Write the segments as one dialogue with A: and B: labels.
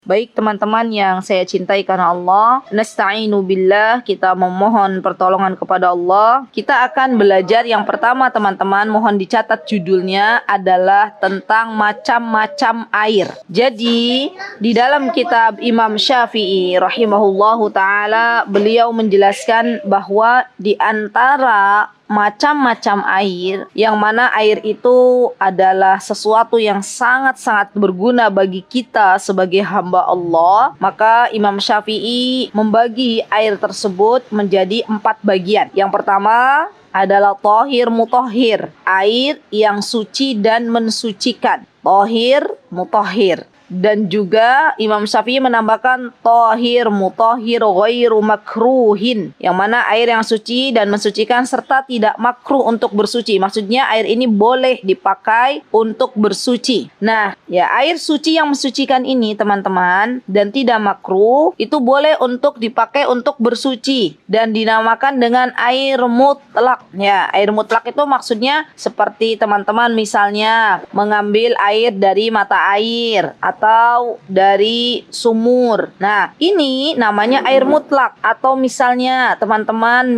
A: Baik teman-teman yang saya cintai karena Allah, nasta'inu billah, kita memohon pertolongan kepada Allah. Kita akan belajar yang pertama teman-teman, mohon dicatat judulnya adalah tentang macam-macam air. Jadi di dalam kitab Imam Syafi'i rahimahullahu ta'ala, beliau menjelaskan bahwa di antara macam-macam air, yang mana air itu adalah sesuatu yang sangat-sangat berguna bagi kita sebagai hamba Allah, maka Imam Syafi'i membagi air tersebut menjadi 4 bagian. Yang pertama adalah thahir mutahhir, air yang suci dan mensucikan. Thahir mutahhir. Dan juga Imam Syafi'i menambahkan thahir mutahhir ghairu makruhin, yang mana air yang suci dan mensucikan serta tidak makruh untuk bersuci. Maksudnya air ini boleh dipakai untuk bersuci. Nah, ya air suci yang mensucikan ini teman-teman dan tidak makruh itu boleh untuk dipakai untuk bersuci dan dinamakan dengan air mutlak. Ya, air mutlak itu maksudnya seperti teman-teman misalnya mengambil air dari mata air atau dari sumur. Nah, ini namanya air mutlak. Atau misalnya teman-teman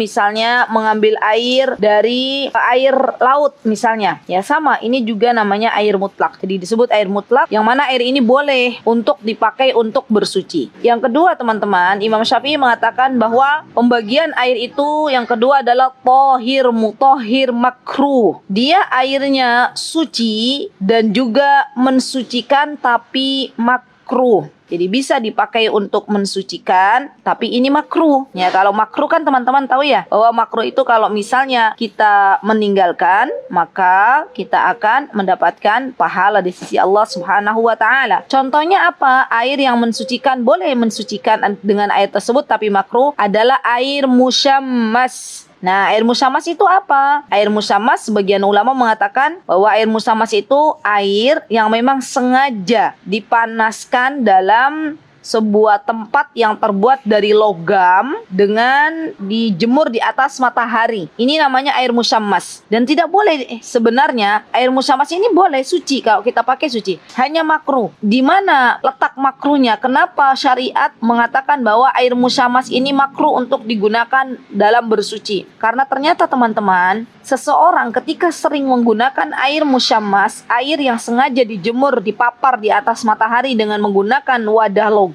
A: mengambil air dari air laut misalnya. Ya sama, ini juga namanya air mutlak. Jadi disebut air mutlak, yang mana air ini boleh untuk dipakai untuk bersuci. Yang kedua teman-teman, Imam Syafi'i mengatakan bahwa pembagian air itu yang kedua adalah thahir mutahhir makruh. Dia airnya suci dan juga mensucikan tapi makruh. Jadi bisa dipakai untuk mensucikan, tapi ini makruh. Ya, kalau makruh kan teman-teman tahu ya, bahwa makruh itu kalau misalnya kita meninggalkan, maka kita akan mendapatkan pahala di sisi Allah Subhanahu wa taala. Contohnya apa? Air yang mensucikan, boleh mensucikan dengan air tersebut, tapi makruh adalah air musyammas. Nah, air musyammas itu apa? Air musyammas, sebagian ulama mengatakan bahwa air musyammas itu air yang memang sengaja dipanaskan dalam sebuah tempat yang terbuat dari logam dengan dijemur di atas matahari. Ini namanya air musyammas. Dan tidak boleh, sebenarnya air musyammas ini boleh suci kalau kita pakai suci. Hanya makruh. Di mana letak makruhnya? Kenapa syariat mengatakan bahwa air musyammas ini makruh untuk digunakan dalam bersuci? Karena ternyata teman-teman, seseorang ketika sering menggunakan air musyammas, air yang sengaja dijemur, dipapar di atas matahari dengan menggunakan wadah logam,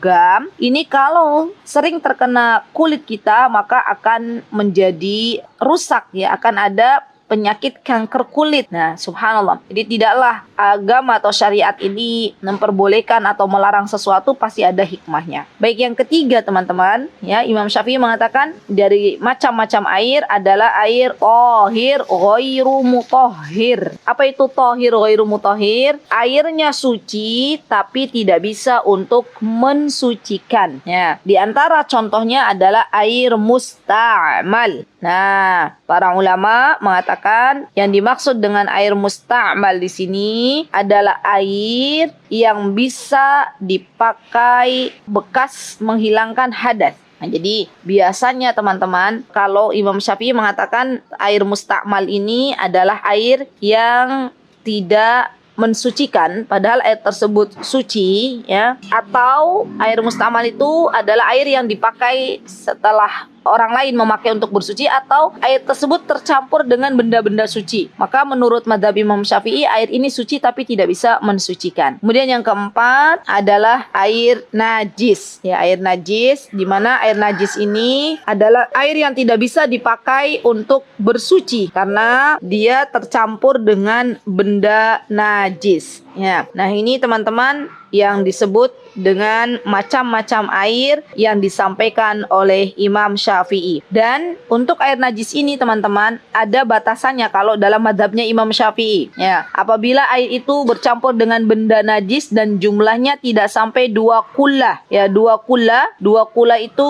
A: ini kalau sering terkena kulit kita maka akan menjadi rusak, ya, akan ada penyakit kanker kulit. Nah, subhanallah. Jadi tidaklah agama atau syariat ini memperbolehkan atau melarang sesuatu, pasti ada hikmahnya. Baik, yang ketiga teman-teman, ya, Imam Syafi'i mengatakan dari macam-macam air adalah air thahir ghairu mutahhir. Apa itu thahir ghairu mutahhir? Airnya suci tapi tidak bisa untuk mensucikan. Ya, di antara contohnya adalah air musta'mal. Nah, para ulama mengatakan yang dimaksud dengan air musta'mal di sini adalah air yang bisa dipakai bekas menghilangkan hadas. Nah, jadi biasanya teman-teman, kalau Imam Syafi'i mengatakan air musta'mal ini adalah air yang tidak mensucikan, padahal air tersebut suci, ya, atau air musta'mal itu adalah air yang dipakai setelah orang lain memakai untuk bersuci, atau air tersebut tercampur dengan benda-benda suci. Maka menurut mazhab Imam Syafi'i, air ini suci tapi tidak bisa mensucikan. Kemudian yang keempat adalah air najis. Ya, air najis, di mana air najis ini adalah air yang tidak bisa dipakai untuk bersuci karena dia tercampur dengan benda najis. Ya, nah ini teman-teman yang disebut dengan macam-macam air yang disampaikan oleh Imam Syafi'i. Dan untuk air najis ini teman-teman ada batasannya kalau dalam mazhabnya Imam Syafi'i. Ya, apabila air itu bercampur dengan benda najis dan jumlahnya tidak sampai 2 kullah. Ya, 2 kullah. 2 kullah itu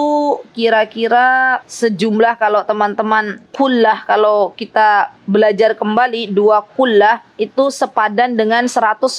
A: kira-kira sejumlah, kalau teman-teman kullah, kalau kita belajar kembali, 2 kullah itu sepadan dengan 190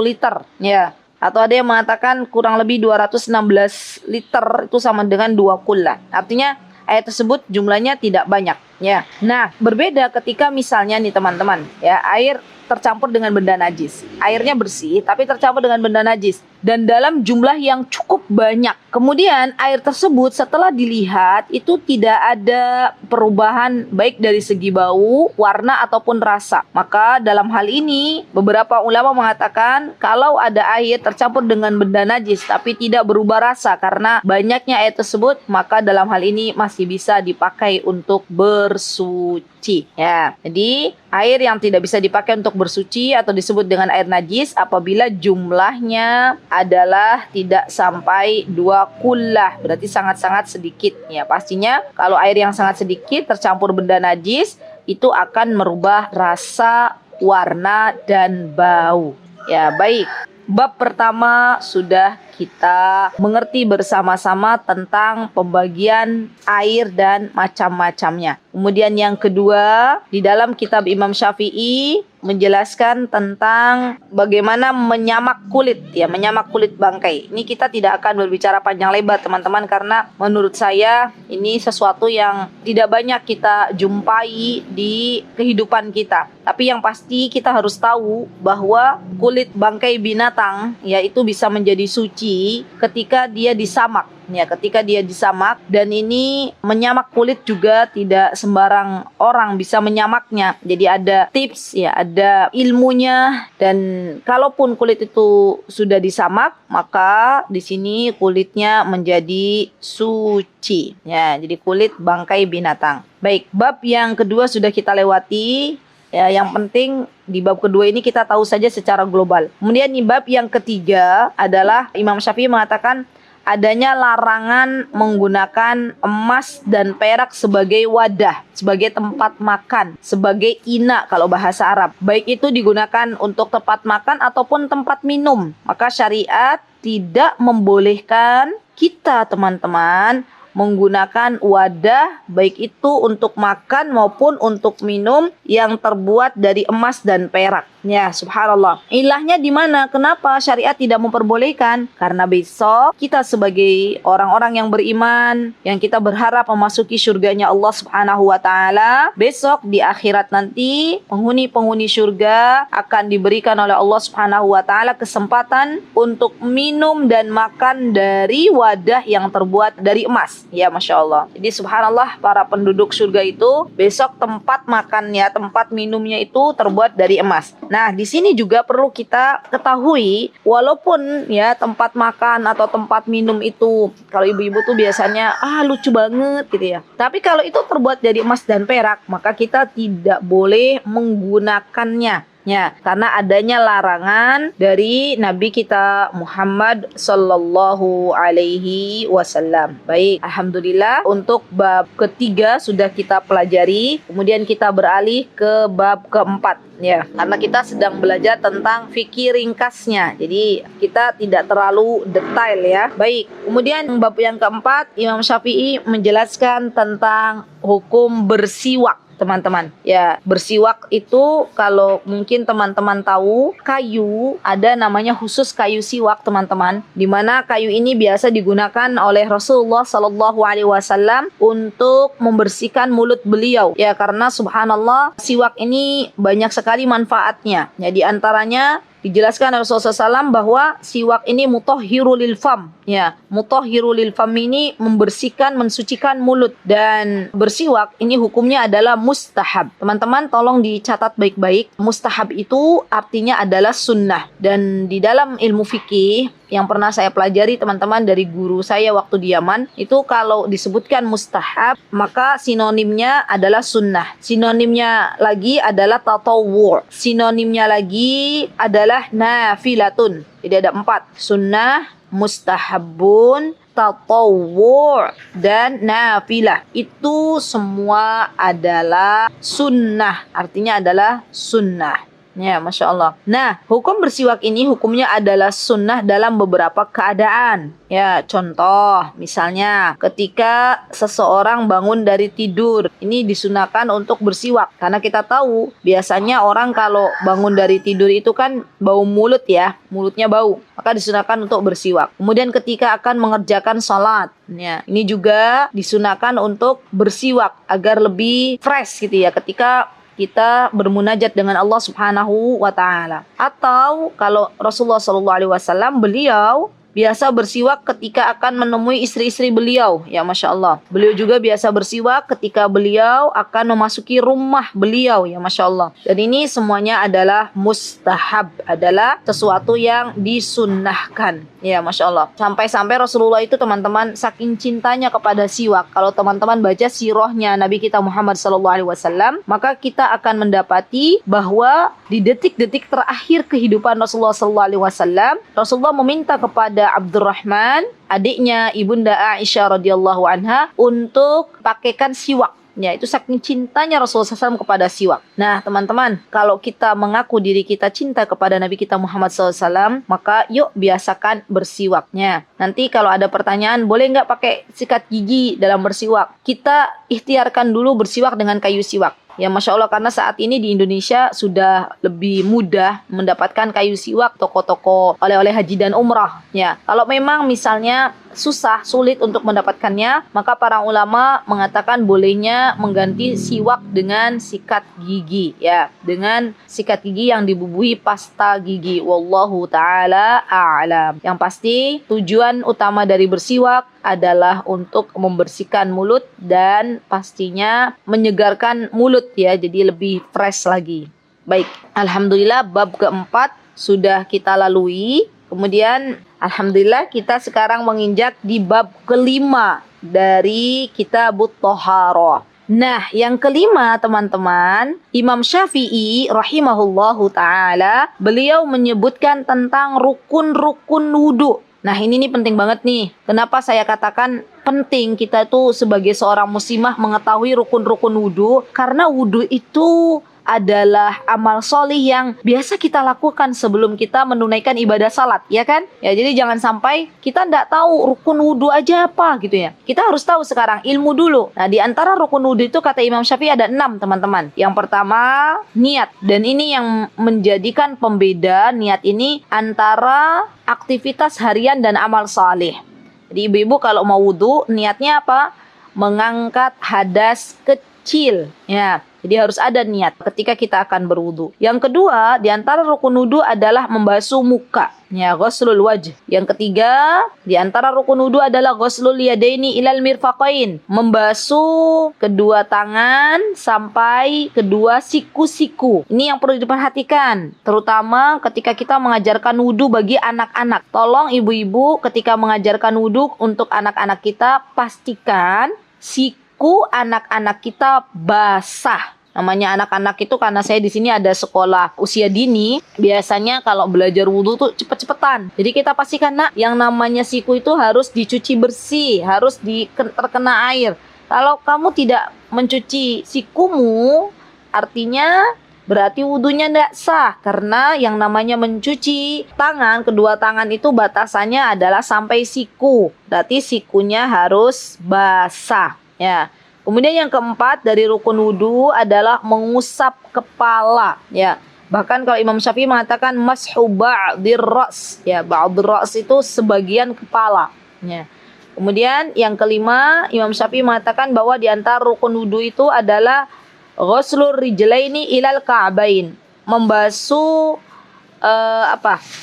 A: liter. Ya. Atau ada yang mengatakan kurang lebih 216 liter itu sama dengan 2 kullah. Artinya air tersebut jumlahnya tidak banyak, ya. Nah, berbeda ketika misalnya nih teman-teman, ya, air tercampur dengan benda najis. Airnya bersih tapi tercampur dengan benda najis. dan dalam jumlah yang cukup banyak. Kemudian air tersebut setelah dilihat itu tidak ada perubahan baik dari segi bau, warna ataupun rasa. Maka dalam hal ini beberapa ulama mengatakan kalau ada air tercampur dengan benda najis tapi tidak berubah rasa karena banyaknya air tersebut, maka dalam hal ini masih bisa dipakai untuk bersuci. Ya, jadi air yang tidak bisa dipakai untuk bersuci atau disebut dengan air najis apabila jumlahnya adalah tidak sampai 2 kullah, berarti sangat-sangat sedikit. Ya, pastinya kalau air yang sangat sedikit tercampur benda najis itu akan merubah rasa, warna, dan bau. Ya, baik. Bab pertama sudah kita mengerti bersama-sama tentang pembagian air dan macam-macamnya. Kemudian yang kedua, di dalam kitab Imam Syafi'i menjelaskan tentang bagaimana menyamak kulit, ya, menyamak kulit bangkai. Ini kita tidak akan berbicara panjang lebar teman-teman karena menurut saya ini sesuatu yang tidak banyak kita jumpai di kehidupan kita. Tapi yang pasti kita harus tahu bahwa kulit bangkai binatang ya itu bisa menjadi suci ketika dia disamak. Ya, ketika dia disamak, dan ini menyamak kulit juga tidak sembarang orang bisa menyamaknya. Jadi ada tips, ya, ada ilmunya, dan kalaupun kulit itu sudah disamak, maka di sini kulitnya menjadi suci. Ya, jadi kulit bangkai binatang. Baik, bab yang kedua sudah kita lewati. Ya, yang penting di bab kedua ini kita tahu saja secara global. Kemudian di bab yang ketiga adalah Imam Syafi'i mengatakan adanya larangan menggunakan emas dan perak sebagai wadah, sebagai tempat makan, sebagai ina kalau bahasa Arab. Baik itu digunakan untuk tempat makan ataupun tempat minum. Maka syariat tidak membolehkan kita teman-teman menggunakan wadah baik itu untuk makan maupun untuk minum yang terbuat dari emas dan perak. Ya, subhanallah. Ilahnya di mana? Kenapa syariat tidak memperbolehkan? Karena besok kita sebagai orang-orang yang beriman, yang kita berharap memasuki surganya Allah Subhanahu wa taala, besok di akhirat nanti penghuni-penghuni surga akan diberikan oleh Allah Subhanahu wa taala kesempatan untuk minum dan makan dari wadah yang terbuat dari emas. Ya, Masya Allah. Jadi subhanallah, para penduduk surga itu besok tempat makannya, tempat minumnya itu terbuat dari emas. Nah, di sini juga perlu kita ketahui, walaupun ya tempat makan atau tempat minum itu, kalau ibu-ibu tuh biasanya lucu banget gitu ya. Tapi kalau itu terbuat dari emas dan perak, maka kita tidak boleh menggunakannya. Ya, karena adanya larangan dari Nabi kita Muhammad sallallahu alaihi wasallam. Baik, alhamdulillah untuk bab ketiga sudah kita pelajari. Kemudian kita beralih ke bab keempat. Ya, karena kita sedang belajar tentang fikih ringkasnya. Jadi kita tidak terlalu detail ya. Baik, kemudian bab yang keempat Imam Syafi'i menjelaskan tentang hukum bersiwak. Teman-teman, ya, bersiwak itu kalau mungkin teman-teman tahu, kayu ada namanya khusus kayu siwak teman-teman, di mana kayu ini biasa digunakan oleh Rasulullah Sallallahu Alaihi Wasallam untuk membersihkan mulut beliau. Ya, karena subhanallah siwak ini banyak sekali manfaatnya. Ya, di antaranya dijelaskan oleh Rasulullah SAW bahwa siwak ini mutahhirul lil fam. Ya, mutahhirul lil fam ini membersihkan, mensucikan mulut. Dan bersiwak ini hukumnya adalah mustahab. Teman-teman tolong dicatat baik-baik. Mustahab itu artinya adalah sunnah. Dan di dalam ilmu fikih yang pernah saya pelajari teman-teman dari guru saya waktu di Yaman, itu kalau disebutkan mustahab maka sinonimnya adalah sunnah. Sinonimnya lagi adalah tatawwu'. Sinonimnya lagi adalah nafilatun. Jadi ada 4. Sunnah, mustahabun, tatawwu' dan nafilah. Itu semua adalah sunnah. Artinya adalah sunnah. Ya, Masya Allah. Nah, hukum bersiwak ini hukumnya adalah sunnah dalam beberapa keadaan. Ya, contoh, misalnya ketika seseorang bangun dari tidur, ini disunahkan untuk bersiwak. Karena kita tahu, biasanya orang kalau bangun dari tidur itu kan bau mulut ya, mulutnya bau. Maka disunahkan untuk bersiwak. Kemudian ketika akan mengerjakan sholat, ya, ini juga disunahkan untuk bersiwak agar lebih fresh gitu ya. Ketika kita bermunajat dengan Allah Subhanahu wa taala. Atau kalau Rasulullah SAW beliau biasa bersiwak ketika akan menemui istri-istri beliau. Ya Masya Allah. Beliau juga biasa bersiwak ketika beliau akan memasuki rumah beliau. Ya Masya Allah. Dan ini semuanya adalah mustahab. Adalah sesuatu yang disunnahkan. Ya Masya Allah. Sampai-sampai Rasulullah itu teman-teman saking cintanya kepada siwak. Kalau teman-teman baca sirahnya Nabi kita Muhammad SAW, maka kita akan mendapati bahwa di detik-detik terakhir kehidupan Rasulullah SAW, Rasulullah meminta kepada Abdurrahman, adiknya Ibunda Aisyah radhiyallahu anha, untuk pakaikan siwak. Ya, itu saking cintanya Rasulullah SAW kepada siwak. Nah, teman-teman, kalau kita mengaku diri kita cinta kepada Nabi kita Muhammad SAW, maka yuk biasakan bersiwaknya. Nanti kalau ada pertanyaan, boleh nggak pakai sikat gigi dalam bersiwak? Kita ikhtiarkan dulu bersiwak dengan kayu siwak. Ya Masya Allah, karena saat ini di Indonesia sudah lebih mudah mendapatkan kayu siwak toko-toko oleh-oleh haji dan umrah. Ya, kalau memang misalnya sulit untuk mendapatkannya, maka para ulama mengatakan bolehnya mengganti siwak dengan sikat gigi, ya, dengan sikat gigi yang dibubuhi pasta gigi. Wallahu taala a'lam. Yang pasti tujuan utama dari bersiwak adalah untuk membersihkan mulut dan pastinya menyegarkan mulut, ya, jadi lebih fresh lagi. Baik, alhamdulillah bab keempat sudah kita lalui. Kemudian alhamdulillah kita sekarang menginjak di bab kelima dari Kitabut Thaharah. Nah, yang kelima teman-teman, Imam Syafi'i rahimahullahu ta'ala, beliau menyebutkan tentang rukun-rukun wudu. Nah, ini nih penting banget nih. Kenapa saya katakan penting kita tuh sebagai seorang muslimah mengetahui rukun-rukun wudu? Karena wudu itu adalah amal solih yang biasa kita lakukan sebelum kita menunaikan ibadah salat, ya kan? Ya, jadi jangan sampai kita nggak tahu rukun wudu aja apa gitu ya. Kita harus tahu sekarang ilmu dulu. Nah, di antara rukun wudu itu kata Imam Syafi'i ada 6, teman-teman. Yang pertama, niat. Dan ini yang menjadikan pembeda niat ini antara aktivitas harian dan amal saleh. Jadi ibu-ibu kalau mau wudu, niatnya apa? Mengangkat hadas kecil, ya. Jadi harus ada niat ketika kita akan berwudu. Yang kedua, di antara rukun wudu adalah membasuh muka, ya, ghuslul wajh. Yang ketiga, di antara rukun wudu adalah ghuslul yadaini ilal mirfaqain, membasuh kedua tangan sampai kedua siku-siku. Ini yang perlu diperhatikan, terutama ketika kita mengajarkan wudu bagi anak-anak. Tolong ibu-ibu ketika mengajarkan wudu untuk anak-anak kita, pastikan siku anak-anak kita basah. Namanya anak-anak itu karena saya di sini ada sekolah usia dini, biasanya kalau belajar wudhu tuh cepet-cepetan. Jadi kita pastikan, nak, yang namanya siku itu harus dicuci bersih, harus terkena air. Kalau kamu tidak mencuci sikumu, artinya berarti wudhunya tidak sah. Karena yang namanya mencuci tangan, kedua tangan itu batasannya adalah sampai siku. Berarti sikunya harus basah, ya. Kemudian yang keempat dari rukun wudu adalah mengusap kepala, ya. Bahkan kalau Imam Syafi'i mengatakan mashu ba'dir ra's, ya, ba'dir ra's itu sebagian kepala, ya. Kemudian yang kelima, Imam Syafi'i mengatakan bahwa di antara rukun wudu itu adalah ghuslur rijlaini ilal ka'bain, membasuh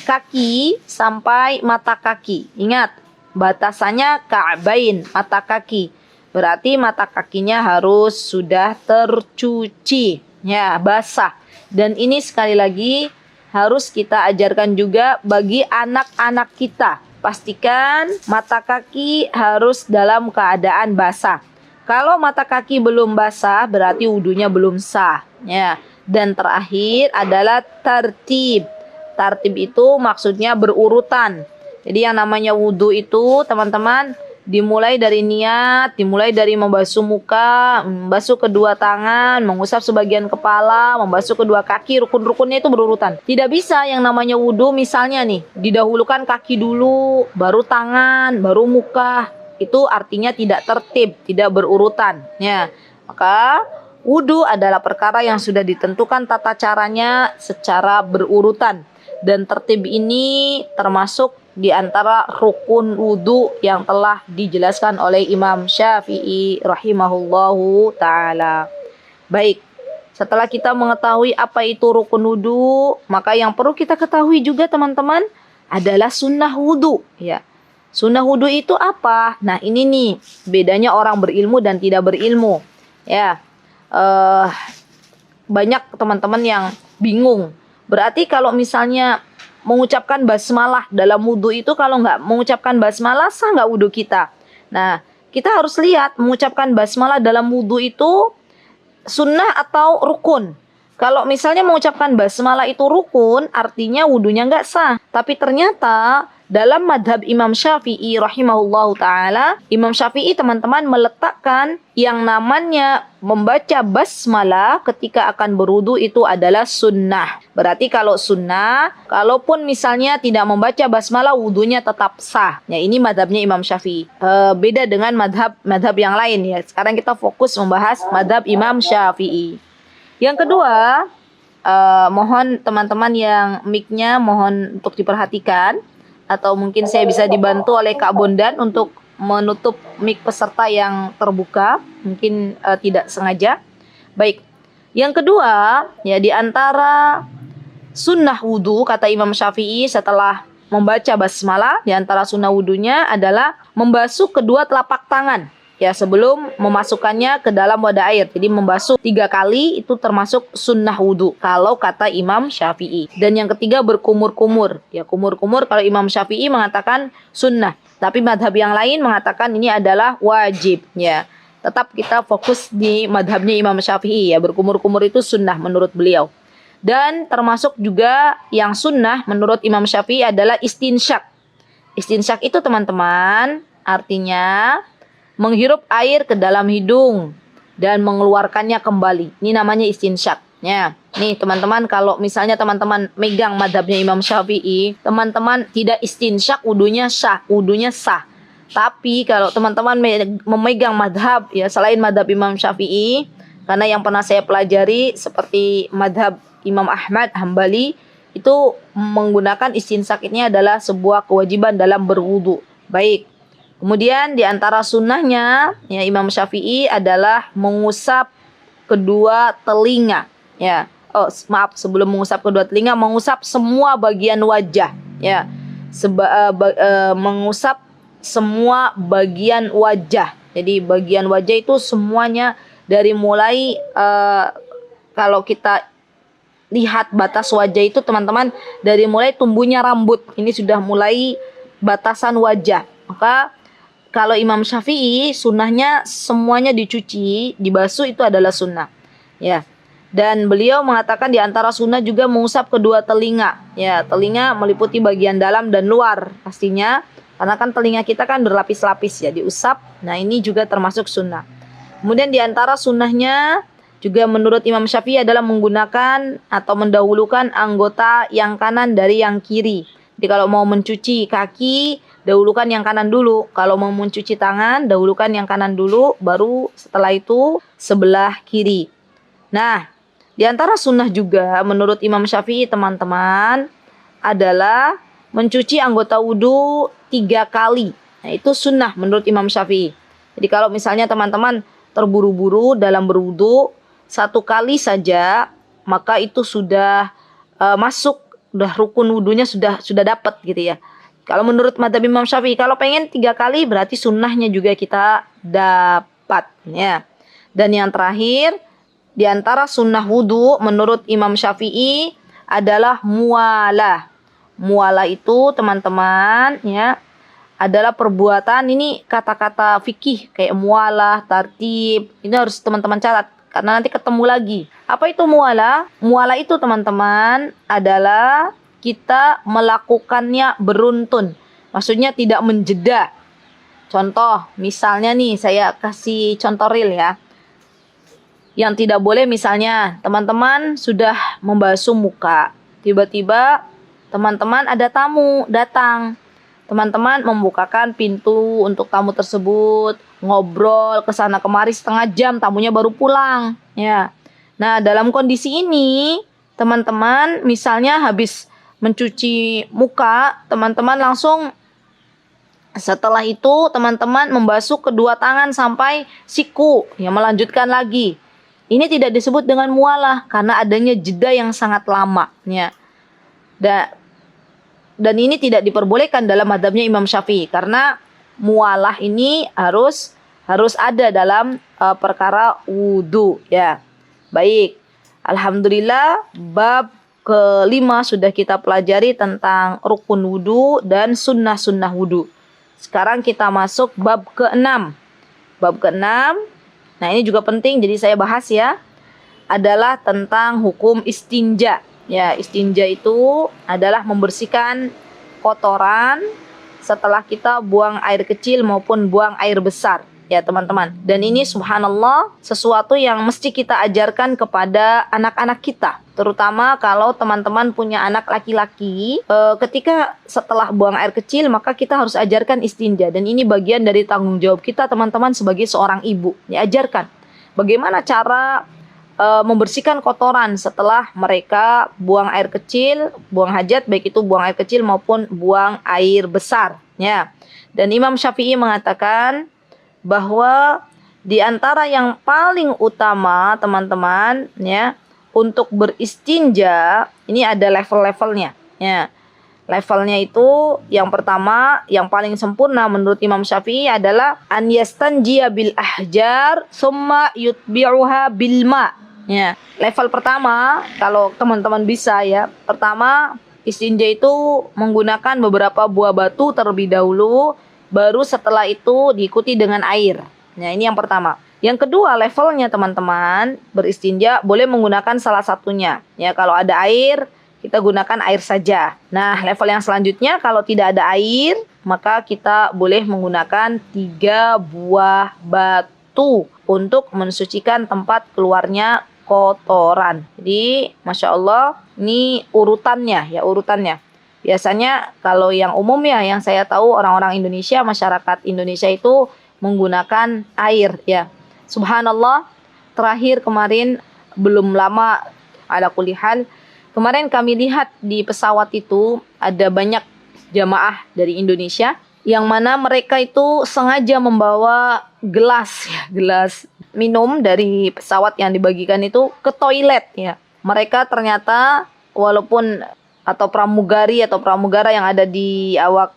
A: kaki sampai mata kaki. Ingat, batasannya ka'bain, mata kaki. Berarti mata kakinya harus sudah tercuci, ya, basah. Dan ini sekali lagi harus kita ajarkan juga bagi anak-anak kita. Pastikan mata kaki harus dalam keadaan basah. Kalau mata kaki belum basah, berarti wudunya belum sah, ya. Dan terakhir adalah tartib. Tartib itu maksudnya berurutan. Jadi yang namanya wudu itu, teman-teman, dimulai dari niat, dimulai dari membasuh muka, membasuh kedua tangan, mengusap sebagian kepala, membasuh kedua kaki, rukun-rukunnya itu berurutan. Tidak bisa yang namanya wudu misalnya nih, didahulukan kaki dulu, baru tangan, baru muka. Itu artinya tidak tertib, tidak berurutan, ya. Maka wudu adalah perkara yang sudah ditentukan tata caranya secara berurutan. Dan tertib ini termasuk di antara rukun wudu yang telah dijelaskan oleh Imam Syafi'i rahimahullahu ta'ala. Baik, Setelah kita mengetahui apa itu rukun wudu, maka yang perlu kita ketahui juga teman-teman adalah sunnah wudu. Ya, sunnah wudu itu apa? Nah ini nih bedanya orang berilmu dan tidak berilmu. Ya, banyak teman-teman yang bingung. Berarti kalau misalnya mengucapkan basmalah dalam wudu itu, kalau nggak mengucapkan basmalah sah nggak wudu kita? Nah, kita harus lihat mengucapkan basmalah dalam wudu itu sunnah atau rukun. Kalau misalnya mengucapkan basmalah itu rukun, artinya wudunya nggak sah. Tapi ternyata dalam madhab Imam Syafi'i rahimahullahu ta'ala, Imam Syafi'i teman-teman meletakkan yang namanya membaca basmalah ketika akan berwudu itu adalah sunnah. Berarti kalau sunnah, kalaupun misalnya tidak membaca basmalah, wudunya tetap sah. Ya, ini madhabnya Imam Syafi'i. Beda dengan madhab yang lain ya. Sekarang kita fokus membahas madhab Imam Syafi'i. Yang kedua, mohon teman-teman yang mic-nya mohon untuk diperhatikan, atau mungkin saya bisa dibantu oleh Kak Bondan untuk menutup mic peserta yang terbuka, mungkin tidak sengaja. Baik, yang kedua ya, di antara sunnah wudu kata Imam Syafi'i setelah membaca basmalah, di antara sunnah wudunya adalah membasuh kedua telapak tangan. Ya, sebelum memasukkannya ke dalam wadah air. Jadi membasuh 3 kali itu termasuk sunnah wudu kalau kata Imam Syafi'i. Dan yang ketiga berkumur-kumur. Ya, kumur-kumur kalau Imam Syafi'i mengatakan sunnah. Tapi madhab yang lain mengatakan ini adalah wajib. Ya, tetap kita fokus di madhabnya Imam Syafi'i ya. Berkumur-kumur itu sunnah menurut beliau. Dan termasuk juga yang sunnah menurut Imam Syafi'i adalah istinsyak. Istinsyak itu teman-teman artinya menghirup air ke dalam hidung dan mengeluarkannya kembali. Ini namanya istinsyak. Ya. Nih teman-teman, kalau misalnya teman-teman megang madhabnya Imam Syafi'i, teman-teman tidak istinsyak, wudunya sah. Tapi kalau teman-teman memegang madhab ya selain madhab Imam Syafi'i, karena yang pernah saya pelajari seperti madhab Imam Ahmad Hambali, itu menggunakan istinsyak ini adalah sebuah kewajiban dalam berwudu. Baik. Kemudian di antara sunnahnya ya Imam Syafi'i adalah mengusap kedua telinga. Ya, sebelum mengusap kedua telinga, mengusap semua bagian wajah. Ya, mengusap semua bagian wajah. Jadi bagian wajah itu semuanya dari mulai kalau kita lihat batas wajah itu teman-teman, dari mulai tumbuhnya rambut ini sudah mulai batasan wajah. Maka kalau Imam Syafi'i sunnahnya semuanya dicuci, dibasuh itu adalah sunnah. Ya. Dan beliau mengatakan di antara sunnah juga mengusap kedua telinga. Ya, telinga meliputi bagian dalam dan luar pastinya. Karena kan telinga kita kan berlapis-lapis ya, diusap. Nah, ini juga termasuk sunnah. Kemudian di antara sunnahnya juga menurut Imam Syafi'i adalah menggunakan atau mendahulukan anggota yang kanan dari yang kiri. Jadi kalau mau mencuci kaki, dahulukan yang kanan dulu. Kalau mau mencuci tangan, dahulukan yang kanan dulu, baru setelah itu sebelah kiri. Nah, di antara sunnah juga menurut Imam Syafi'i teman-teman adalah mencuci anggota wudu 3 kali. Nah, itu sunnah menurut Imam Syafi'i. Jadi kalau misalnya teman-teman terburu-buru dalam berwudu 1 kali saja, maka itu sudah masuk, udah rukun wudunya sudah dapat gitu ya. Kalau menurut madhab Imam Syafi'i, kalau pengen 3 kali berarti sunnahnya juga kita dapat ya. Dan yang terakhir, di antara sunnah wudu menurut Imam Syafi'i adalah mualah. Mualah itu teman-teman ya adalah perbuatan, ini kata-kata fikih kayak mualah, tartib. Ini harus teman-teman catat karena nanti ketemu lagi. Apa itu mualah? Mualah itu teman-teman adalah kita melakukannya beruntun. Maksudnya tidak menjeda. Contoh, misalnya nih saya kasih contoh real ya. Yang tidak boleh misalnya teman-teman sudah membasuh muka. Tiba-tiba teman-teman ada tamu datang. Teman-teman membukakan pintu untuk tamu tersebut, ngobrol ke sana kemari setengah jam, tamunya baru pulang ya. Nah, dalam kondisi ini teman-teman misalnya habis mencuci muka, teman-teman langsung setelah itu teman-teman membasuh kedua tangan sampai siku, ya melanjutkan lagi. Ini tidak disebut dengan mualah karena adanya jeda yang sangat lama, ya. Dan ini tidak diperbolehkan dalam mazhabnya Imam Syafi'i karena mualah ini harus ada dalam perkara wudu, ya. Baik. Alhamdulillah, bab kelima sudah kita pelajari tentang rukun wudu dan sunnah-sunnah wudu. Sekarang kita masuk bab keenam. Bab keenam, nah ini juga penting jadi saya bahas ya, adalah tentang hukum istinja. Ya, istinja itu adalah membersihkan kotoran setelah kita buang air kecil maupun buang air besar. Ya teman-teman, dan ini subhanallah sesuatu yang mesti kita ajarkan kepada anak-anak kita, terutama kalau teman-teman punya anak laki-laki. Ketika setelah buang air kecil maka kita harus ajarkan istinja, dan ini bagian dari tanggung jawab kita teman-teman sebagai seorang ibu. Diajarkan bagaimana cara membersihkan kotoran setelah mereka buang air kecil, buang hajat, baik itu buang air kecil maupun buang air besar, ya. Dan Imam Syafi'i mengatakan bahwa di antara yang paling utama teman-teman, ya, untuk beristinja ini ada level-levelnya, ya. Levelnya itu yang pertama, yang paling sempurna menurut Imam Syafi'i adalah an yastanjiya bil ahjar summa yutbi'uha bil ma. Ya, level pertama kalau teman-teman bisa, ya. Pertama, istinja itu menggunakan beberapa buah batu terlebih dahulu, baru setelah itu diikuti dengan air. Nah, ini yang pertama. Yang kedua levelnya teman-teman, beristinja boleh menggunakan salah satunya. Ya, kalau ada air, kita gunakan air saja. Nah, level yang selanjutnya kalau tidak ada air, maka kita boleh menggunakan 3 buah batu untuk mensucikan tempat keluarnya kotoran. Jadi, Masya Allah, ini urutannya, ya, urutannya. Biasanya kalau yang umum ya, yang saya tahu orang-orang Indonesia, masyarakat Indonesia itu menggunakan air, ya. Subhanallah, terakhir kemarin belum lama, ala kulli hal, kemarin kami lihat di pesawat itu ada banyak jamaah dari Indonesia yang mana mereka itu sengaja membawa gelas, ya, gelas minum dari pesawat yang dibagikan itu ke toilet, ya. Mereka ternyata walaupun atau pramugari atau pramugara yang ada di awak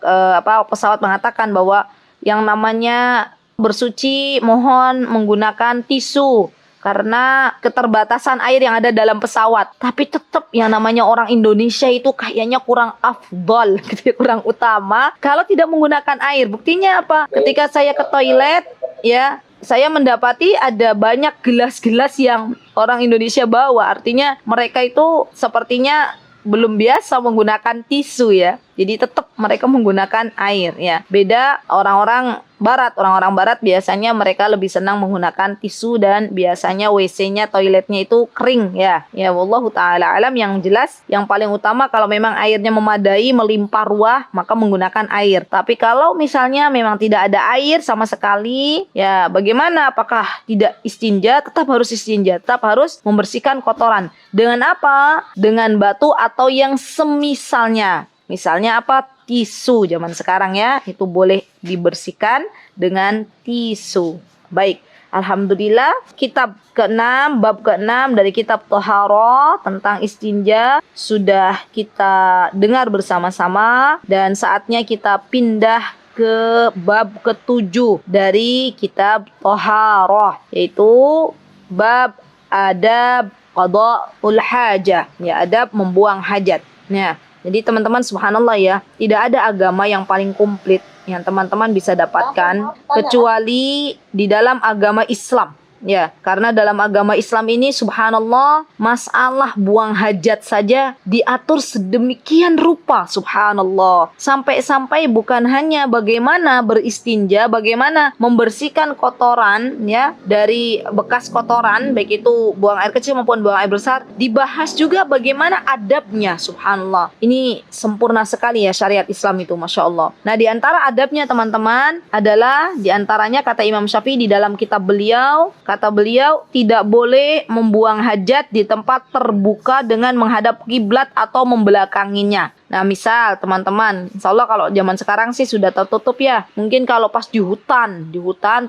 A: pesawat mengatakan bahwa yang namanya bersuci mohon menggunakan tisu karena keterbatasan air yang ada dalam pesawat. Tapi tetap yang namanya orang Indonesia itu kayaknya kurang afdol, gitu, kurang utama kalau tidak menggunakan air. Buktinya apa? Ketika saya ke toilet, ya, saya mendapati ada banyak gelas-gelas yang orang Indonesia bawa. Artinya mereka itu sepertinya belum biasa menggunakan tisu, ya. Jadi tetap mereka menggunakan air, ya. Beda orang-orang barat. Orang-orang barat biasanya mereka lebih senang menggunakan tisu dan biasanya WC-nya, toiletnya itu kering, ya. Ya, wallahu taala alam. Yang jelas yang paling utama kalau memang airnya memadai, melimpah ruah, maka menggunakan air. Tapi kalau misalnya memang tidak ada air sama sekali, ya bagaimana? Apakah tidak istinja? Tetap harus istinja. Tetap harus membersihkan kotoran. Dengan apa? Dengan batu atau yang semisalnya. Misalnya apa? Tisu zaman sekarang, ya. Itu boleh dibersihkan dengan tisu. Baik. Alhamdulillah, kitab ke-6, bab ke-6 dari kitab Thaharah tentang istinja sudah kita dengar bersama-sama, dan saatnya kita pindah ke bab ke-7 dari kitab Thaharah, yaitu bab adab qada'ul hajah, ya, adab membuang hajat. Nah, jadi teman-teman subhanallah, ya, tidak ada agama yang paling komplit yang teman-teman bisa dapatkan kecuali di dalam agama Islam. Ya, karena dalam agama Islam ini subhanallah, masalah buang hajat saja diatur sedemikian rupa, subhanallah. Sampai-sampai bukan hanya bagaimana beristinja, bagaimana membersihkan kotoran, ya, dari bekas kotoran, baik itu buang air kecil maupun buang air besar, dibahas juga bagaimana adabnya, subhanallah. Ini sempurna sekali, ya, syariat Islam itu, Masya Allah. Nah, di antara adabnya teman-teman adalah, di antaranya kata Imam Syafi'i di dalam kitab beliau, kata beliau, tidak boleh membuang hajat di tempat terbuka dengan menghadap kiblat atau membelakanginya. Nah, misal teman-teman, insya Allah kalau zaman sekarang sih sudah tertutup ya. Mungkin kalau pas di hutan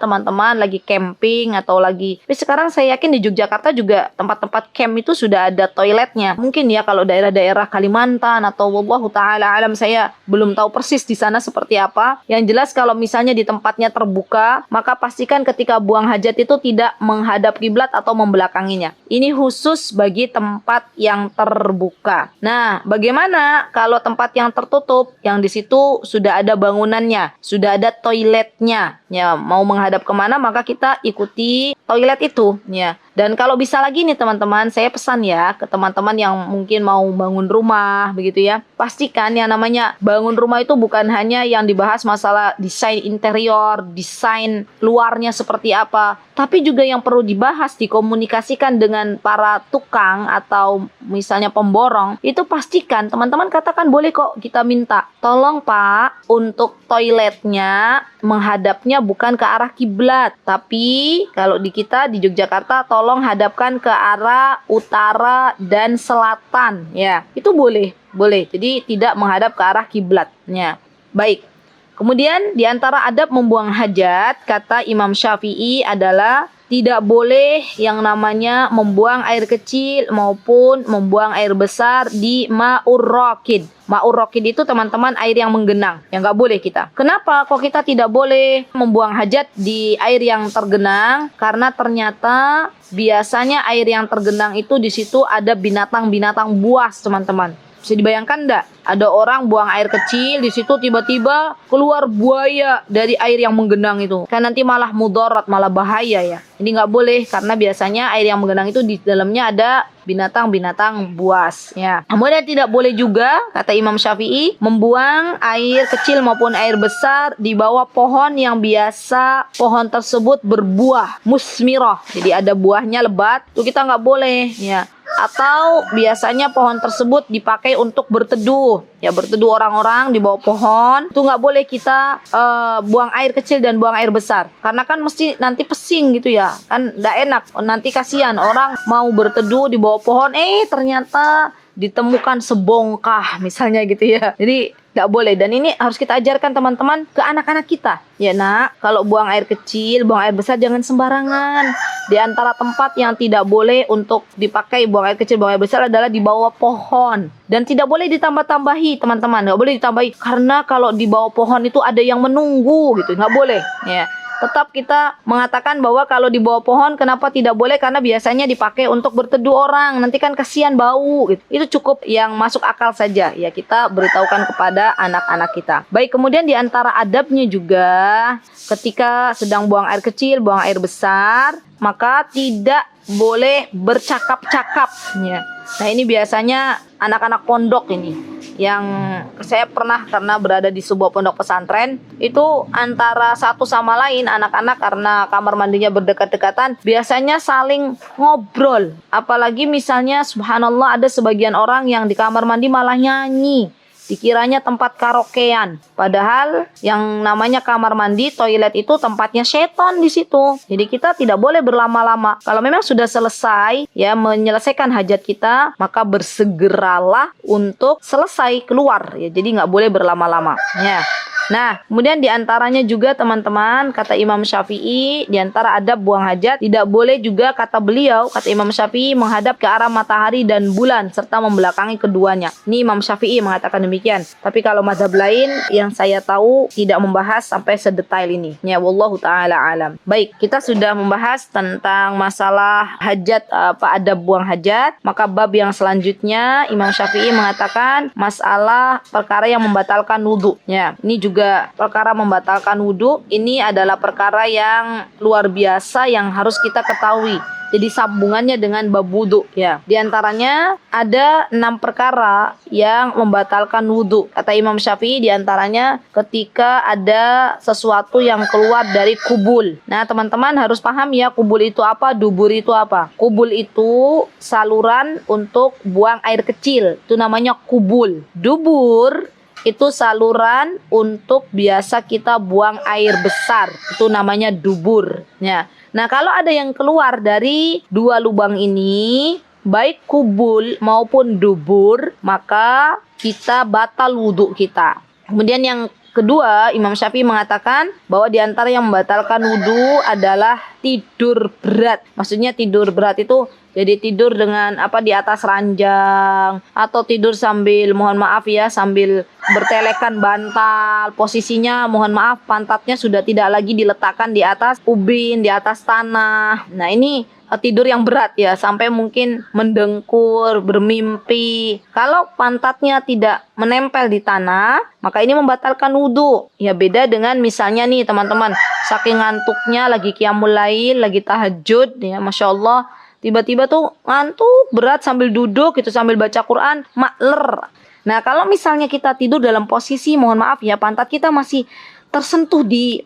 A: teman-teman lagi camping atau lagi. Tapi sekarang saya yakin di Yogyakarta juga tempat-tempat camp itu sudah ada toiletnya. Mungkin ya kalau daerah-daerah Kalimantan atau wallahu taala alam, saya belum tahu persis di sana seperti apa. Yang jelas kalau misalnya di tempatnya terbuka, maka pastikan ketika buang hajat itu tidak menghadap kiblat atau membelakanginya. Ini khusus bagi tempat yang terbuka. Nah, bagaimana kalau tempat yang tertutup, yang di situ sudah ada bangunannya, sudah ada toiletnya, ya mau menghadap kemana maka kita ikuti toilet itu, ya. Dan kalau bisa lagi nih teman-teman, saya pesan ya ke teman-teman yang mungkin mau bangun rumah begitu ya. Pastikan yang namanya bangun rumah itu bukan hanya yang dibahas masalah desain interior, desain luarnya seperti apa, tapi juga yang perlu dibahas, dikomunikasikan dengan para tukang atau misalnya pemborong. Itu pastikan teman-teman katakan, boleh kok kita minta, tolong Pak, untuk toiletnya menghadapnya bukan ke arah kiblat, tapi kalau di kita di Yogyakarta tolong hadapkan ke arah utara dan selatan, ya. Itu boleh. Jadi tidak menghadap ke arah kiblatnya. Baik. Kemudian di antara adab membuang hajat, kata Imam Syafi'i adalah tidak boleh yang namanya membuang air kecil maupun membuang air besar di ma'ur raqid. Ma'ur raqid itu teman-teman air yang menggenang, yang nggak boleh kita. Kenapa kok kita tidak boleh membuang hajat di air yang tergenang? Karena ternyata biasanya air yang tergenang itu di situ ada binatang-binatang buas, teman-teman. Bisa dibayangkan enggak? Ada orang buang air kecil di situ, tiba-tiba keluar buaya dari air yang menggenang itu. Kan nanti malah mudarat, malah bahaya ya. Ini nggak boleh karena biasanya air yang menggenang itu di dalamnya ada binatang-binatang buas ya. Kemudian tidak boleh juga, kata Imam Syafi'i, membuang air kecil maupun air besar di bawah pohon yang biasa pohon tersebut berbuah musmirah. Jadi ada buahnya lebat, itu kita nggak boleh ya. Atau biasanya pohon tersebut dipakai untuk berteduh, ya berteduh orang-orang di bawah pohon. Itu nggak boleh kita buang air kecil dan buang air besar, karena kan mesti nanti pesing gitu ya, kan nggak enak. Nanti kasihan orang mau berteduh di bawah pohon, ternyata ditemukan sebongkah misalnya gitu ya. Jadi nggak boleh, dan ini harus kita ajarkan teman-teman ke anak-anak kita. Ya nak, kalau buang air kecil, buang air besar jangan sembarangan. Di antara tempat yang tidak boleh untuk dipakai buang air kecil, buang air besar adalah di bawah pohon. Dan tidak boleh ditambah-tambahi teman-teman, nggak boleh ditambahi. Karena kalau di bawah pohon itu ada yang menunggu gitu, nggak boleh ya. Tetap kita mengatakan bahwa kalau di bawah pohon kenapa tidak boleh, karena biasanya dipakai untuk berteduh orang, nanti kan kasihan bau gitu. Itu cukup yang masuk akal saja ya, kita beritahukan kepada anak-anak kita. Baik, kemudian di antara adabnya juga ketika sedang buang air kecil, buang air besar, maka tidak boleh bercakap-cakap ya. Nah, ini biasanya anak-anak pondok ini, yang saya pernah karena berada di sebuah pondok pesantren, itu antara satu sama lain anak-anak karena kamar mandinya berdekat-dekatan, biasanya saling ngobrol. Apalagi misalnya subhanallah ada sebagian orang yang di kamar mandi malah nyanyi. Dikiranya tempat karaokean, padahal yang namanya kamar mandi, toilet itu tempatnya setan di situ. Jadi kita tidak boleh berlama-lama. Kalau memang sudah selesai ya menyelesaikan hajat kita, maka bersegeralah untuk selesai keluar ya. Jadi nggak boleh berlama-lama ya. Nah, kemudian diantaranya juga teman-teman, kata Imam Syafi'i, diantara adab buang hajat, tidak boleh juga, kata beliau, kata Imam Syafi'i, menghadap ke arah matahari dan bulan, serta membelakangi keduanya. Ini Imam Syafi'i mengatakan demikian. Tapi kalau mazhab lain yang saya tahu tidak membahas sampai sedetail ini. Ya, wallahu ta'ala alam. Baik, kita sudah membahas tentang masalah hajat, adab buang hajat. Maka bab yang selanjutnya, Imam Syafi'i mengatakan masalah perkara yang membatalkan wudhu. Ya, ini juga perkara membatalkan wudhu, ini adalah perkara yang luar biasa yang harus kita ketahui. Jadi sambungannya dengan bab wudhu ya. Di antaranya ada 6 perkara yang membatalkan wudhu. Kata Imam Syafi'i, di antaranya ketika ada sesuatu yang keluar dari kubul. Nah, teman-teman harus paham ya, kubul itu apa, dubur itu apa. Kubul itu saluran untuk buang air kecil, itu namanya kubul. Dubur itu saluran untuk biasa kita buang air besar, itu namanya dubur ya. Nah, kalau ada yang keluar dari 2 lubang ini, baik kubul maupun dubur, maka kita batal wudhu kita. Kemudian yang kedua, Imam Syafi'i mengatakan bahwa di antara yang membatalkan wudhu adalah tidur berat. Maksudnya tidur berat itu jadi tidur dengan di atas ranjang, atau tidur sambil, mohon maaf ya, sambil bertelekan bantal. Posisinya mohon maaf, pantatnya sudah tidak lagi diletakkan di atas ubin, di atas tanah. Nah, ini tidur yang berat ya, sampai mungkin mendengkur, bermimpi. Kalau pantatnya tidak menempel di tanah, maka ini membatalkan wudhu. Ya, beda dengan misalnya nih teman-teman, saking ngantuknya lagi qiyamul lail, lagi tahajud ya, Masya Allah, tiba-tiba tuh ngantuk berat sambil duduk gitu, sambil baca Quran, makler. Nah, kalau misalnya kita tidur dalam posisi, mohon maaf ya, pantat kita masih tersentuh di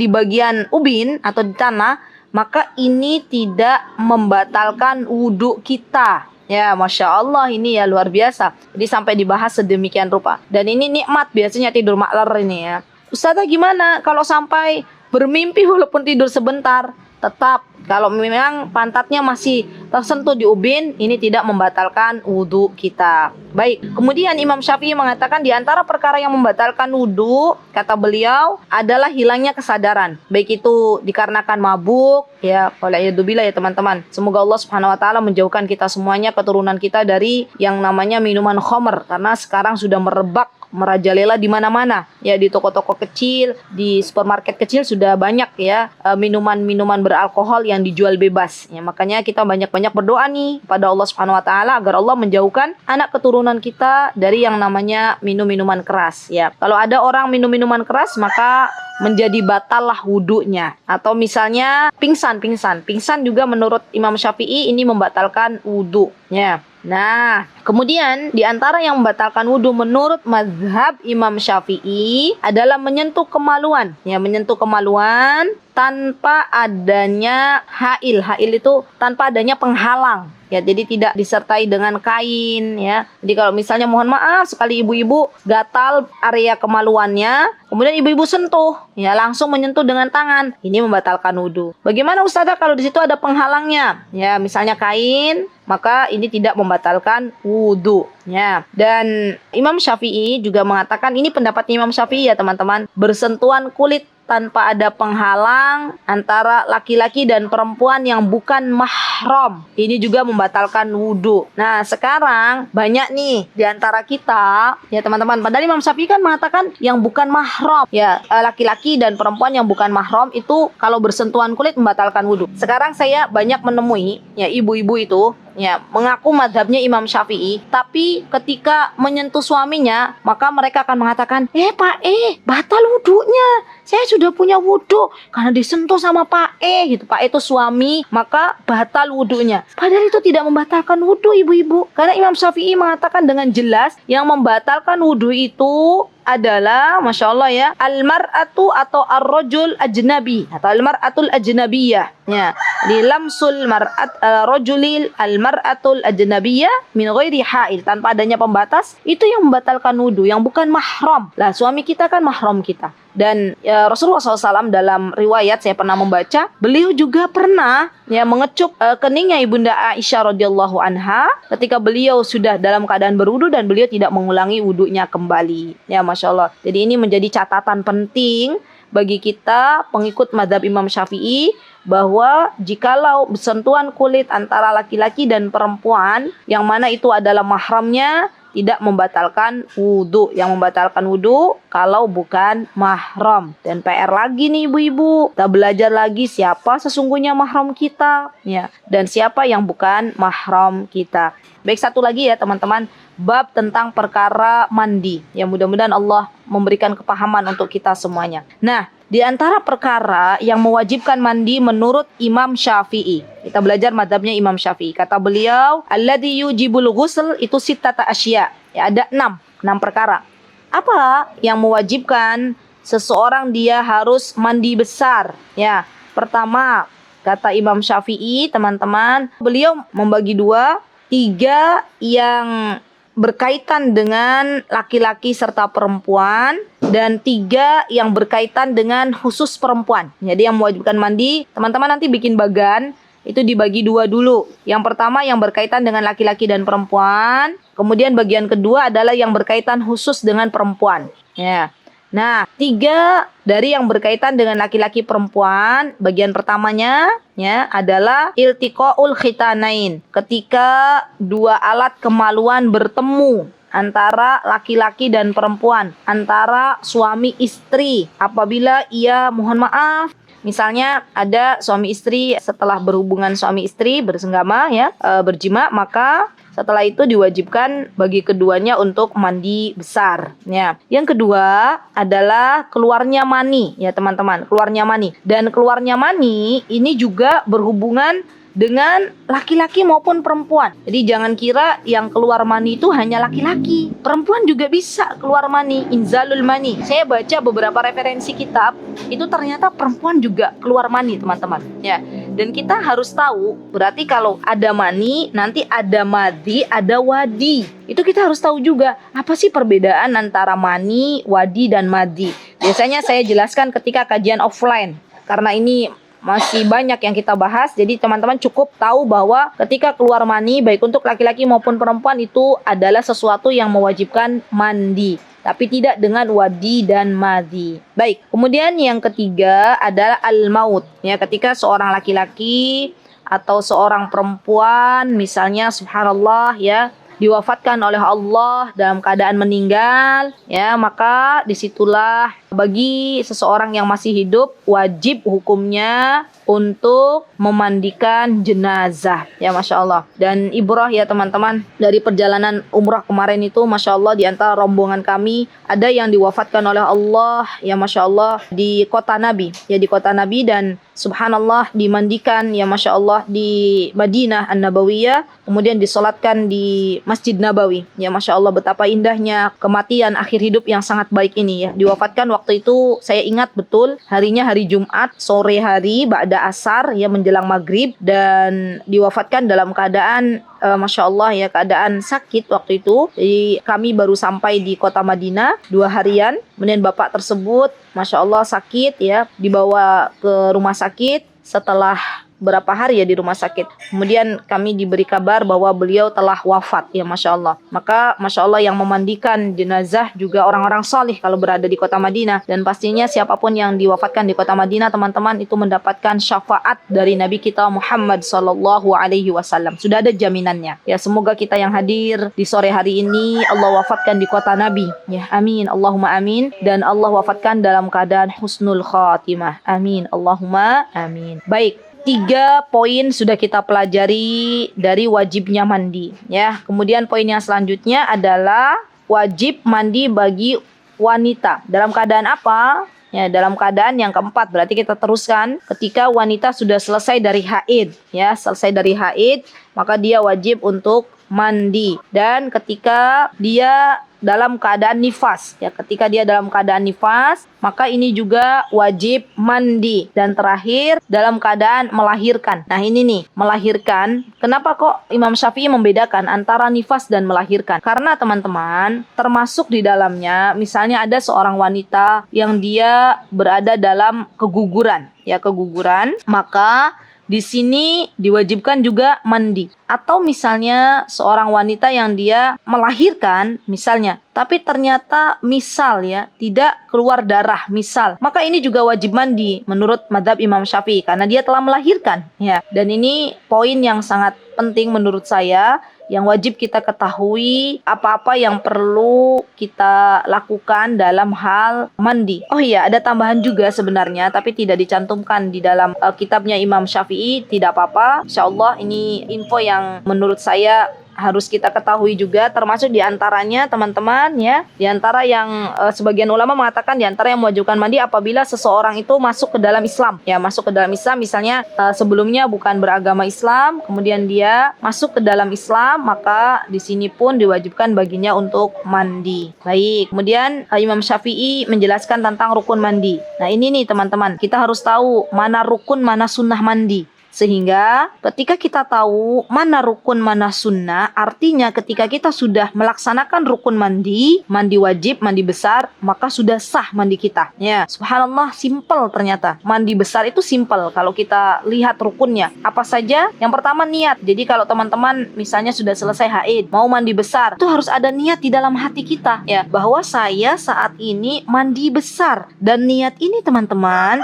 A: bagian ubin atau di tanah, maka ini tidak membatalkan wudhu kita. Ya, Masya Allah, ini ya luar biasa. Jadi sampai dibahas sedemikian rupa. Dan ini nikmat biasanya tidur makler ini ya. Ustazah gimana kalau sampai bermimpi walaupun tidur sebentar? Tetap, kalau memang pantatnya masih tersentuh di ubin, ini tidak membatalkan wudhu kita. Baik, kemudian Imam Syafi'i mengatakan di antara perkara yang membatalkan wudhu, kata beliau, adalah hilangnya kesadaran. Baik itu dikarenakan mabuk, ya, wala'iyadzubillah ya teman-teman. Semoga Allah Subhanahu wa Ta'ala menjauhkan kita semuanya, keturunan kita, dari yang namanya minuman khamr, karena sekarang sudah merebak, merajalela di mana-mana. Ya, di toko-toko kecil, di supermarket kecil sudah banyak ya minuman-minuman beralkohol yang dijual bebas. Ya, makanya kita banyak-banyak berdoa nih pada Allah Subhanahu wa Ta'ala agar Allah menjauhkan anak keturunan kita dari yang namanya minum-minuman keras ya. Kalau ada orang minum minuman keras, maka menjadi batal lah wudhunya. Atau misalnya pingsan juga menurut Imam Syafi'i ini membatalkan wudhunya. Nah, kemudian di antara yang membatalkan wudhu menurut mazhab Imam Syafi'i adalah menyentuh kemaluan. Ya, menyentuh kemaluan tanpa adanya hail. Hail itu tanpa adanya penghalang. Ya, jadi tidak disertai dengan kain ya. Jadi kalau misalnya mohon maaf sekali ibu-ibu gatal area kemaluannya, kemudian ibu-ibu sentuh, ya langsung menyentuh dengan tangan, ini membatalkan wudhu. Bagaimana Ustazah kalau di situ ada penghalangnya? Ya, misalnya kain, maka ini tidak membatalkan wudhu. Ya, dan Imam Syafi'i juga mengatakan, ini pendapatnya Imam Syafi'i ya teman-teman, bersentuhan kulit tanpa ada penghalang antara laki-laki dan perempuan yang bukan mahram, ini juga membatalkan wudhu. Nah, sekarang banyak nih di antara kita ya teman-teman, padahal Imam Syafi'i kan mengatakan yang bukan mahram ya, laki-laki dan perempuan yang bukan mahram itu kalau bersentuhan kulit membatalkan wudhu. Sekarang saya banyak menemui ya ibu-ibu itu ya mengaku madhabnya Imam Syafi'i, tapi ketika menyentuh suaminya maka mereka akan mengatakan, Pak batal wudhunya, saya sudah punya wudhu karena disentuh sama Pak gitu. Pak itu suami, maka batal wudhunya. Padahal itu tidak membatalkan wudhu ibu-ibu, karena Imam Syafi'i mengatakan dengan jelas yang membatalkan wudhu itu adalah, Masya Allah ya, al-mar'atu atau ar-rajul ajnabi atau al-mar'atul ajnabiyah ya, di lamsul mar'at rajulil al-mar'atul ajnabiyah min ghairi hail, tanpa adanya pembatas, itu yang membatalkan wudhu, yang bukan mahram. Lah, suami kita kan mahram kita. Dan ya, Rasulullah SAW dalam riwayat saya pernah membaca, beliau juga pernah ya mengecup keningnya ibunda Aisyah radhiyallahu anha ketika beliau sudah dalam keadaan berwudu dan beliau tidak mengulangi wudunya kembali. Ya, Masya Allah. Jadi ini menjadi catatan penting bagi kita pengikut mazhab Imam Syafi'i, bahwa jikalau sentuhan kulit antara laki-laki dan perempuan yang mana itu adalah mahramnya, tidak membatalkan wudhu. Yang membatalkan wudhu kalau bukan mahram. Dan PR lagi nih ibu-ibu, kita belajar lagi siapa sesungguhnya mahram kita ya, dan siapa yang bukan mahram kita. Baik, satu lagi ya teman-teman, bab tentang perkara mandi. Ya, mudah-mudahan Allah memberikan kepahaman untuk kita semuanya. Nah, di antara perkara yang mewajibkan mandi menurut Imam Syafi'i, kita belajar madhabnya Imam Syafi'i. Kata beliau, alladhi yujibul ghusl itu sittata asya. Ya, ada 6 perkara. Apa yang mewajibkan seseorang dia harus mandi besar? Ya, pertama, kata Imam Syafi'i, teman-teman, beliau membagi 2, 3 yang berkaitan dengan laki-laki serta perempuan, dan 3 yang berkaitan dengan khusus perempuan. Jadi yang mewajibkan mandi, teman-teman nanti bikin bagan itu dibagi dua dulu. Yang pertama yang berkaitan dengan laki-laki dan perempuan. Kemudian bagian kedua adalah yang berkaitan khusus dengan perempuan. Ya. Nah, 3 dari yang berkaitan dengan laki-laki perempuan, bagian pertamanya ya adalah iltiqaul khitanain. Ketika dua alat kemaluan bertemu antara laki-laki dan perempuan, antara suami istri. Apabila ia mohon maaf, misalnya ada suami istri, setelah berhubungan suami istri bersenggama ya, berjima, maka setelah itu diwajibkan bagi keduanya untuk mandi besar ya. Yang kedua adalah keluarnya mani ya teman-teman, keluarnya mani. Dan keluarnya mani ini juga berhubungan dengan laki-laki maupun perempuan. Jadi jangan kira yang keluar mani itu hanya laki-laki. Perempuan juga bisa keluar mani, inzalul mani. Saya baca beberapa referensi kitab, itu ternyata perempuan juga keluar mani, teman-teman. Ya. Dan kita harus tahu, berarti kalau ada mani, nanti ada madi, ada wadi. Itu kita harus tahu juga, apa sih perbedaan antara mani, wadi, dan madi. Biasanya saya jelaskan ketika kajian offline. Karena ini masih banyak yang kita bahas, jadi teman-teman cukup tahu bahwa ketika keluar mani baik untuk laki-laki maupun perempuan itu adalah sesuatu yang mewajibkan mandi, tapi tidak dengan wadi dan madi. Baik, kemudian yang ketiga adalah al-maut ya, ketika seorang laki-laki atau seorang perempuan misalnya subhanallah ya diwafatkan oleh Allah dalam keadaan meninggal ya, maka disitulah bagi seseorang yang masih hidup wajib hukumnya untuk memandikan jenazah ya, Masya Allah. Dan ibrah ya teman-teman, dari perjalanan umrah kemarin itu Masya Allah, di antara rombongan kami ada yang diwafatkan oleh Allah ya, Masya Allah, di kota Nabi ya, di kota Nabi, dan subhanallah dimandikan ya, Masya Allah, di Madinah An-Nabawiyah, kemudian disolatkan di Masjid Nabawi ya, Masya Allah, betapa indahnya kematian akhir hidup yang sangat baik ini ya. Diwafatkan waktu itu saya ingat betul, harinya hari Jumat, sore hari ba'da asar ya, menjelang maghrib, dan diwafatkan dalam keadaan Masya Allah ya, keadaan sakit waktu itu. Jadi kami baru sampai di kota Madinah 2 harian, kemudian bapak tersebut Masya Allah sakit ya, dibawa ke rumah sakit. Setelah berapa hari ya di rumah sakit, kemudian kami diberi kabar bahwa beliau telah wafat ya, Masya Allah. Maka Masya Allah yang memandikan jenazah juga orang-orang salih kalau berada di kota Madinah, dan pastinya siapapun yang diwafatkan di kota Madinah teman-teman itu mendapatkan syafaat dari Nabi kita Muhammad Sallallahu Alaihi Wasallam. Sudah ada jaminannya ya. Semoga kita yang hadir di sore hari ini Allah wafatkan di kota Nabi ya, amin Allahumma amin, dan Allah wafatkan dalam keadaan husnul khatimah, amin Allahumma amin. Baik, 3 poin sudah kita pelajari dari wajibnya mandi ya. Kemudian poin yang selanjutnya adalah wajib mandi bagi wanita. Dalam keadaan apa? Ya, dalam keadaan yang keempat, berarti kita teruskan ketika wanita sudah selesai dari haid ya, selesai dari haid, maka dia wajib untuk mandi. Dan ketika dia dalam keadaan nifas ya, ketika dia dalam keadaan nifas, maka ini juga wajib mandi. Dan terakhir dalam keadaan melahirkan. Nah ini nih, melahirkan, kenapa kok Imam Syafi'i membedakan antara nifas dan melahirkan? Karena teman-teman, termasuk di dalamnya misalnya ada seorang wanita yang dia berada dalam keguguran ya, keguguran, maka di sini diwajibkan juga mandi. Atau misalnya seorang wanita yang dia melahirkan misalnya, tapi ternyata misal ya tidak keluar darah misal, maka ini juga wajib mandi menurut mazhab Imam Syafi'i karena dia telah melahirkan ya. Dan ini poin yang sangat penting menurut saya, yang wajib kita ketahui apa-apa yang perlu kita lakukan dalam hal mandi. Oh iya, ada tambahan juga sebenarnya, tapi tidak dicantumkan di dalam kitabnya Imam Syafi'i. Tidak apa-apa, insyaallah ini info yang menurut saya harus kita ketahui juga, termasuk diantaranya teman-teman ya, diantara yang sebagian ulama mengatakan diantara yang mewajibkan mandi apabila seseorang itu masuk ke dalam Islam ya, masuk ke dalam Islam, misalnya sebelumnya bukan beragama Islam, kemudian dia masuk ke dalam Islam, maka di sini pun diwajibkan baginya untuk mandi. Baik, kemudian Imam Syafi'i menjelaskan tentang rukun mandi. Nah ini nih teman-teman, kita harus tahu mana rukun mana sunnah mandi Sehingga ketika kita tahu mana rukun mana sunnah, artinya ketika kita sudah melaksanakan rukun mandi, mandi wajib, mandi besar, maka sudah sah mandi kita. Ya, subhanallah, simple ternyata. Mandi besar itu simple kalau kita lihat rukunnya. Apa saja? Yang pertama niat. Jadi kalau teman-teman misalnya sudah selesai haid, mau mandi besar, itu harus ada niat di dalam hati kita, ya, bahwa saya saat ini mandi besar. Dan niat ini teman-teman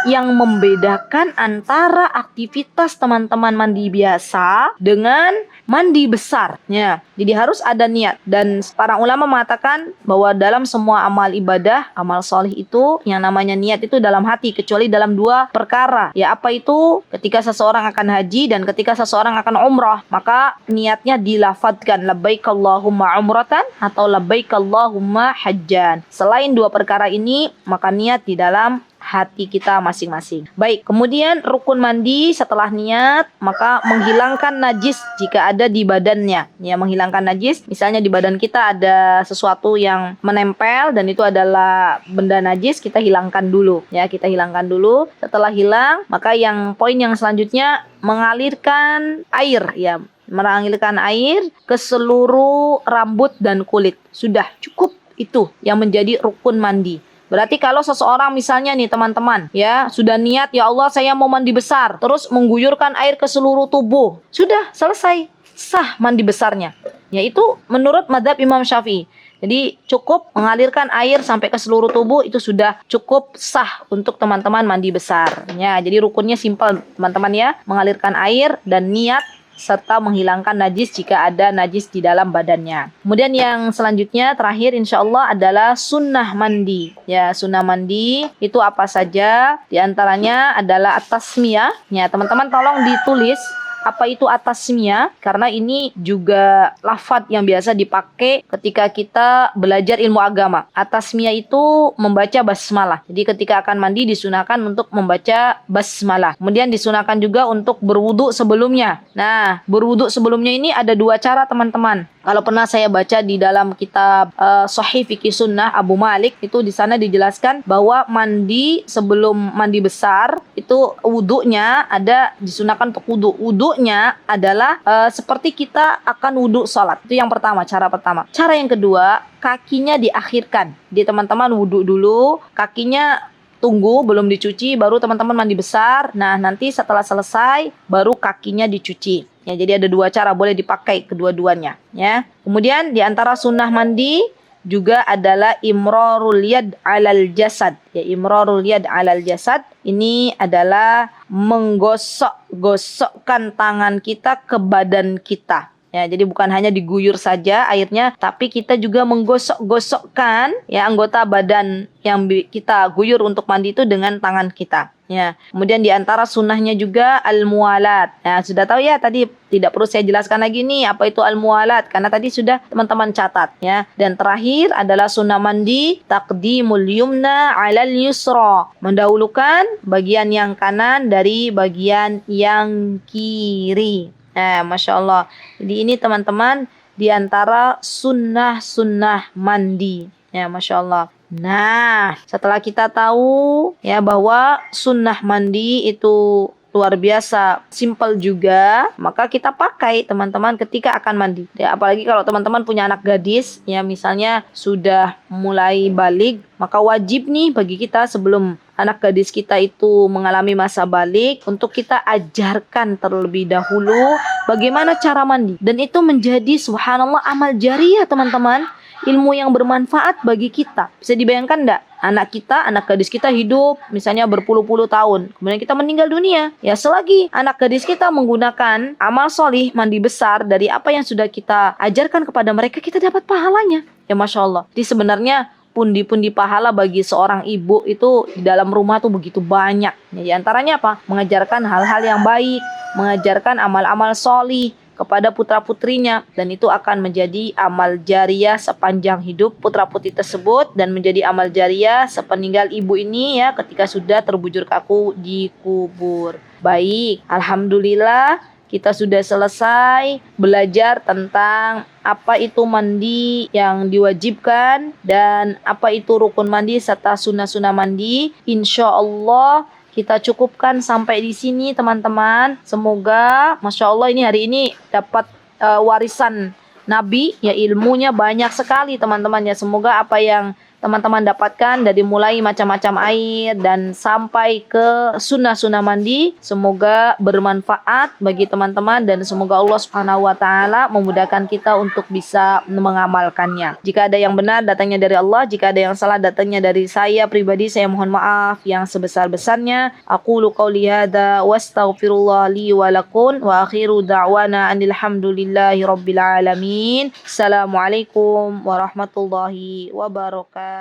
A: yang membedakan antara aktivitas teman-teman mandi biasa dengan mandi besar. Ya, jadi harus ada niat. Dan para ulama mengatakan bahwa dalam semua amal ibadah, amal solih itu yang namanya niat itu dalam hati, kecuali dalam dua perkara. Ya, apa itu? Ketika seseorang akan haji dan ketika seseorang akan umrah, maka niatnya dilafadzkan labbaik Allahumma umratan atau labbaik Allahumma hajjan. Selain dua perkara ini, maka niat di dalam hati kita masing-masing. Baik, kemudian rukun mandi setelah niat, maka menghilangkan najis jika ada di badannya. Ya, menghilangkan najis, misalnya di badan kita ada sesuatu yang menempel dan itu adalah benda najis, kita hilangkan dulu. Ya, kita hilangkan dulu. Setelah hilang, maka yang poin yang selanjutnya mengalirkan air, ya. Mengalirkan air ke seluruh rambut dan kulit. Sudah cukup itu yang menjadi rukun mandi. Berarti kalau seseorang misalnya nih teman-teman, ya, sudah niat, ya Allah saya mau mandi besar, terus mengguyurkan air ke seluruh tubuh, sudah selesai, sah mandi besarnya. Yaitu menurut mazhab Imam Syafi'i. Jadi cukup mengalirkan air sampai ke seluruh tubuh, itu sudah cukup sah untuk teman-teman mandi besar. Ya, jadi rukunnya simpel teman-teman ya, mengalirkan air dan niat serta menghilangkan najis jika ada najis di dalam badannya. Kemudian yang selanjutnya terakhir insyaallah adalah sunnah mandi. Ya, sunnah mandi itu apa saja? Di antaranya adalah at-tasmiyah. Ya, teman-teman tolong ditulis apa itu at-tasmiyah, karena ini juga lafadz yang biasa dipakai ketika kita belajar ilmu agama. At-tasmiyah itu membaca basmalah. Jadi ketika akan mandi disunahkan untuk membaca basmalah. Kemudian disunahkan juga untuk berwudu sebelumnya. Nah, berwudu sebelumnya ini ada dua cara teman-teman. Kalau pernah saya baca di dalam kitab Sahih Fikih Sunnah Abu Malik, itu di sana dijelaskan bahwa mandi sebelum mandi besar itu wudunya ada disunahkan untuk wudu. Wudunya adalah seperti kita akan wudu sholat. Itu yang pertama, cara pertama. Cara yang kedua, kakinya diakhirkan. Jadi teman-teman wudu dulu, kakinya tunggu belum dicuci, baru teman-teman mandi besar. Nah, nanti setelah selesai baru kakinya dicuci. Ya, jadi ada dua cara, boleh dipakai kedua-duanya. Ya, kemudian di antara sunnah mandi juga adalah imrarul yad alal jasad. Ya, imrarul yad alal jasad ini adalah menggosok-gosokkan tangan kita ke badan kita. Ya, jadi bukan hanya diguyur saja airnya, tapi kita juga menggosok-gosokkan ya anggota badan yang kita guyur untuk mandi itu dengan tangan kita. Ya, kemudian di antara sunnahnya juga al-muwalat. Nah, sudah tahu ya, tadi tidak perlu saya jelaskan lagi nih apa itu al-muwalat karena tadi sudah teman-teman catat ya. Dan terakhir adalah sunnah mandi taqdimul yumna 'alal yusra. Mendahulukan bagian yang kanan dari bagian yang kiri. Nah, Masya Allah. Jadi ini teman-teman di antara sunnah-sunnah mandi. Ya, Masya Allah. Nah, setelah kita tahu ya bahwa sunnah mandi itu luar biasa simple juga, maka kita pakai teman-teman ketika akan mandi. Ya, apalagi kalau teman-teman punya anak gadis, ya misalnya sudah mulai baligh, maka wajib nih bagi kita sebelum anak gadis kita itu mengalami masa baligh untuk kita ajarkan terlebih dahulu bagaimana cara mandi. Dan itu menjadi subhanallah amal jariyah teman-teman. Ilmu yang bermanfaat bagi kita. Bisa dibayangkan enggak? Anak kita, anak gadis kita hidup misalnya berpuluh-puluh tahun. Kemudian kita meninggal dunia. Ya, selagi anak gadis kita menggunakan amal solih mandi besar dari apa yang sudah kita ajarkan kepada mereka, kita dapat pahalanya. Ya, Masya Allah. Jadi sebenarnya pundi-pundi pahala bagi seorang ibu itu di dalam rumah tuh begitu banyak. Ya, di antaranya apa? Mengajarkan hal-hal yang baik, mengajarkan amal-amal solih kepada putra-putrinya, dan itu akan menjadi amal jariyah sepanjang hidup putra-putri tersebut dan menjadi amal jariyah sepeninggal ibu ini ya ketika sudah terbujur kaku di kubur. Baik, alhamdulillah kita sudah selesai belajar tentang apa itu mandi yang diwajibkan dan apa itu rukun mandi serta sunnah-sunnah mandi. Insya Allah kita cukupkan sampai di sini teman-teman. Semoga Masya Allah ini hari ini dapat warisan Nabi, ya ilmunya banyak sekali teman-teman ya. Semoga apa yang teman-teman dapatkan dari mulai macam-macam air dan sampai ke sunnah-sunnah mandi, semoga bermanfaat bagi teman-teman dan semoga Allah Subhanahu wa taala memudahkan kita untuk bisa mengamalkannya. Jika ada yang benar datangnya dari Allah, jika ada yang salah datangnya dari saya pribadi, saya mohon maaf yang sebesar-besarnya. Aqulu qauli hadza wastaghfirullah li wa lakum wa akhiru da'wana anil hamdulillahi rabbil alamin. Assalamualaikum warahmatullahi wabarakatuh.